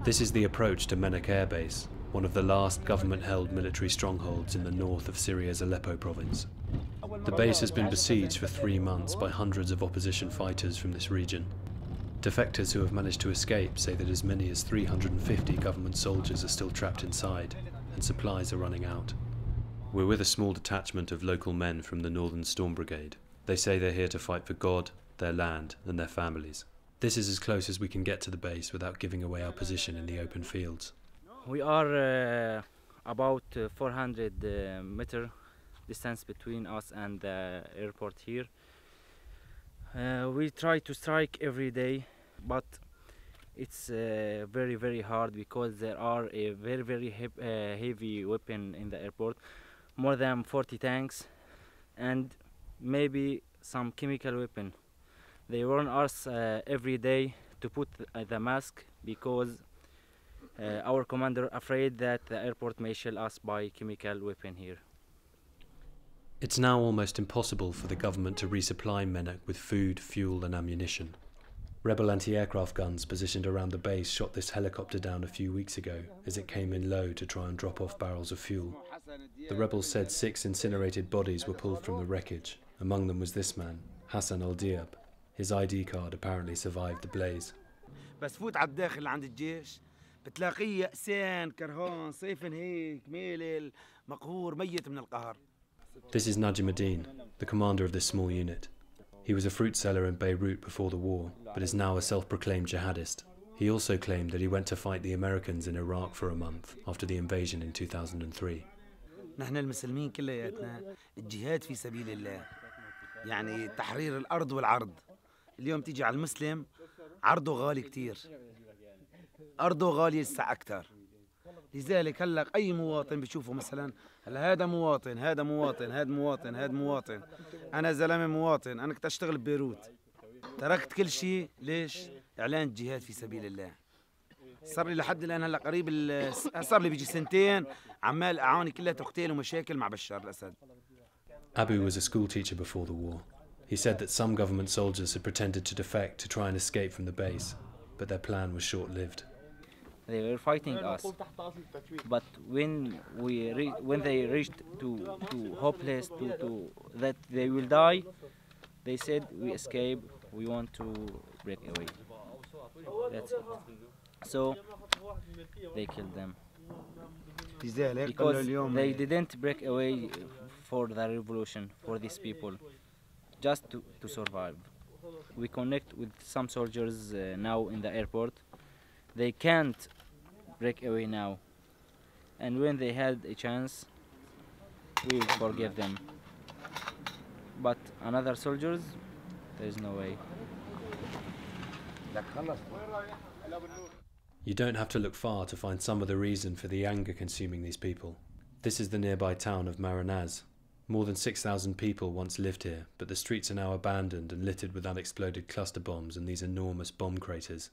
This is the approach to Mennagh Airbase, one of the last government-held military strongholds in the north of Syria's Aleppo province. The base has been besieged for 3 months by hundreds of opposition fighters from this region. Defectors who have managed to escape say that as many as 350 government soldiers are still trapped inside, and supplies are running out. We're with a small detachment of local men from the Northern Storm Brigade. They say they're here to fight for God, their land, and their families. This is as close as we can get to the base without giving away our position in the open fields. We are about 400 meter distance between us and the airport here. We try to strike every day, but it's very hard because there are a very heavy weapon in the airport, more than 40 tanks, and maybe some chemical weapon. They warn us every day to put the mask because our commander afraid that the airport may shell us by chemical weapon here. It's now almost impossible for the government to resupply Mennagh with food, fuel and ammunition. Rebel anti-aircraft guns positioned around the base shot this helicopter down a few weeks ago as it came in low to try and drop off barrels of fuel. The rebels said 6 incinerated bodies were pulled from the wreckage. Among them was this man, Hassan al-Diab. His ID card apparently survived the blaze. بس فوت على الداخل عند الجيش بتلاقيه يأسان كرهان صيفن هيك ميلل مقهور ميت من القهر. This is Najimuddin, the commander of this small unit. He was a fruit seller in Beirut before the war, but is now a self-proclaimed jihadist. He also claimed that he went to fight the Americans in Iraq for a month after the invasion in 2003. نحن المسلمين كلياتنا الجهاد في سبيل الله، يعني تحرير الأرض والعرض. اليوم تيجي على المسلم عرضه غالي كتير، أرضه غالية الساعة أكتر. لذلك هلا أي مواطن بيشوفه مثلا هلا هذا مواطن هذا مواطن هذا مواطن هذا مواطن، أنا زلمة مواطن، أنا كنت أشتغل ببيروت، تركت كل شيء ليش؟ إعلان الجهاد في سبيل الله. صار لي لحد الآن هلا قريب صار لي بيجي 2 عمال أعاني كلها تقتيل ومشاكل مع بشار الأسد. Abu was a school teacher before the war. He said that some government soldiers had pretended to defect to try and escape from the base, but their plan was short-lived. They were fighting us, but when they reached to hopeless to that they will die, they said we escape, we want to break away. That's it. So they killed them because they didn't break away for the revolution, for these people, just to survive. We connect with some soldiers now in the airport. They can't break away now, and when they had a chance, we will forgive them. But another soldiers, there is no way. You don't have to look far to find some of the reason for the anger consuming these people. This is the nearby town of Mennagh. More than 6,000 people once lived here, but the streets are now abandoned and littered with unexploded cluster bombs and these enormous bomb craters.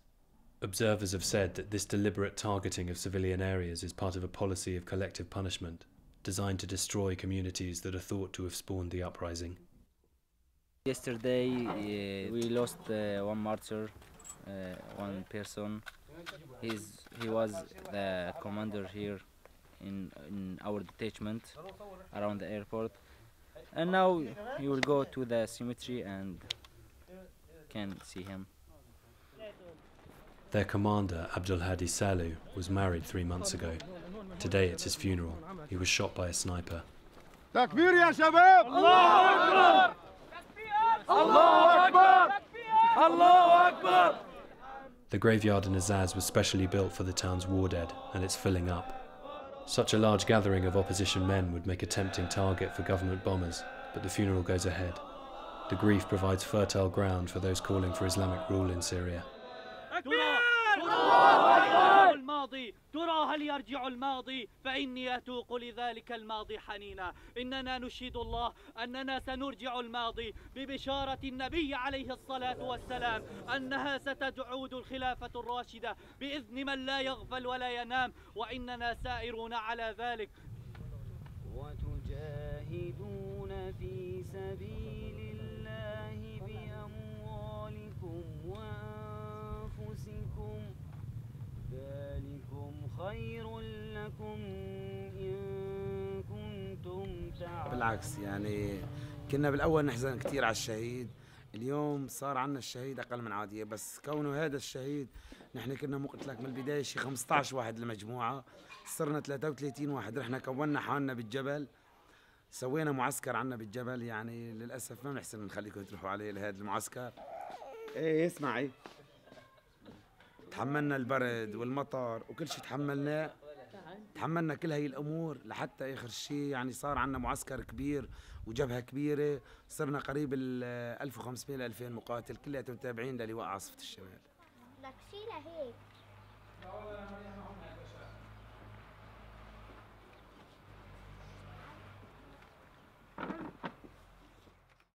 Observers have said that this deliberate targeting of civilian areas is part of a policy of collective punishment, designed to destroy communities that are thought to have spawned the uprising. Yesterday we lost one martyr, one person. He was the commander here in our detachment around the airport, and now you will go to the cemetery and can see him. Their commander, Abdul Hadi Salu, was married 3 months ago. Today it's his funeral. He was shot by a sniper. Takbir ya shabab! Allahu Akbar! Allahu Akbar! Allahu Akbar! The graveyard in Azaz was specially built for the town's war dead, and it's filling up. Such a large gathering of opposition men would make a tempting target for government bombers, but the funeral goes ahead. The grief provides fertile ground for those calling for Islamic rule in Syria. الماضي ترى هل يرجع الماضي فإني أتوق لذلك الماضي حنينا إننا نشهد الله أننا سنرجع الماضي ببشارة النبي عليه الصلاة والسلام أنها ستعود الخلافة الراشدة بإذن من لا يغفل ولا ينام وإننا سائرون على ذلك وتجاهدون في سبيل الله بأموالكم وأنفسكم لكم إن كنتم تعلمون. بالعكس يعني كنا بالاول نحزن كثير على الشهيد، اليوم صار عنا الشهيد اقل من عاديه، بس كونه هذا الشهيد نحن كنا مو قلت لك من البدايه شي 15 واحد المجموعه، صرنا 33 واحد، رحنا كونا حالنا بالجبل، سوينا معسكر عنا بالجبل، يعني للاسف ما بنحسن نخليكم تروحوا عليه لهذا المعسكر. ايه اسمعي، تحملنا البرد والمطر وكل شيء تحملنا كل هاي الامور لحتى اخر شيء يعني صار عندنا معسكر كبير وجبهه كبيره، صرنا قريب ال 1500 ل 2000 مقاتل كلياتهم تابعين للواء عاصفه الشمال. لك شيلها هيك.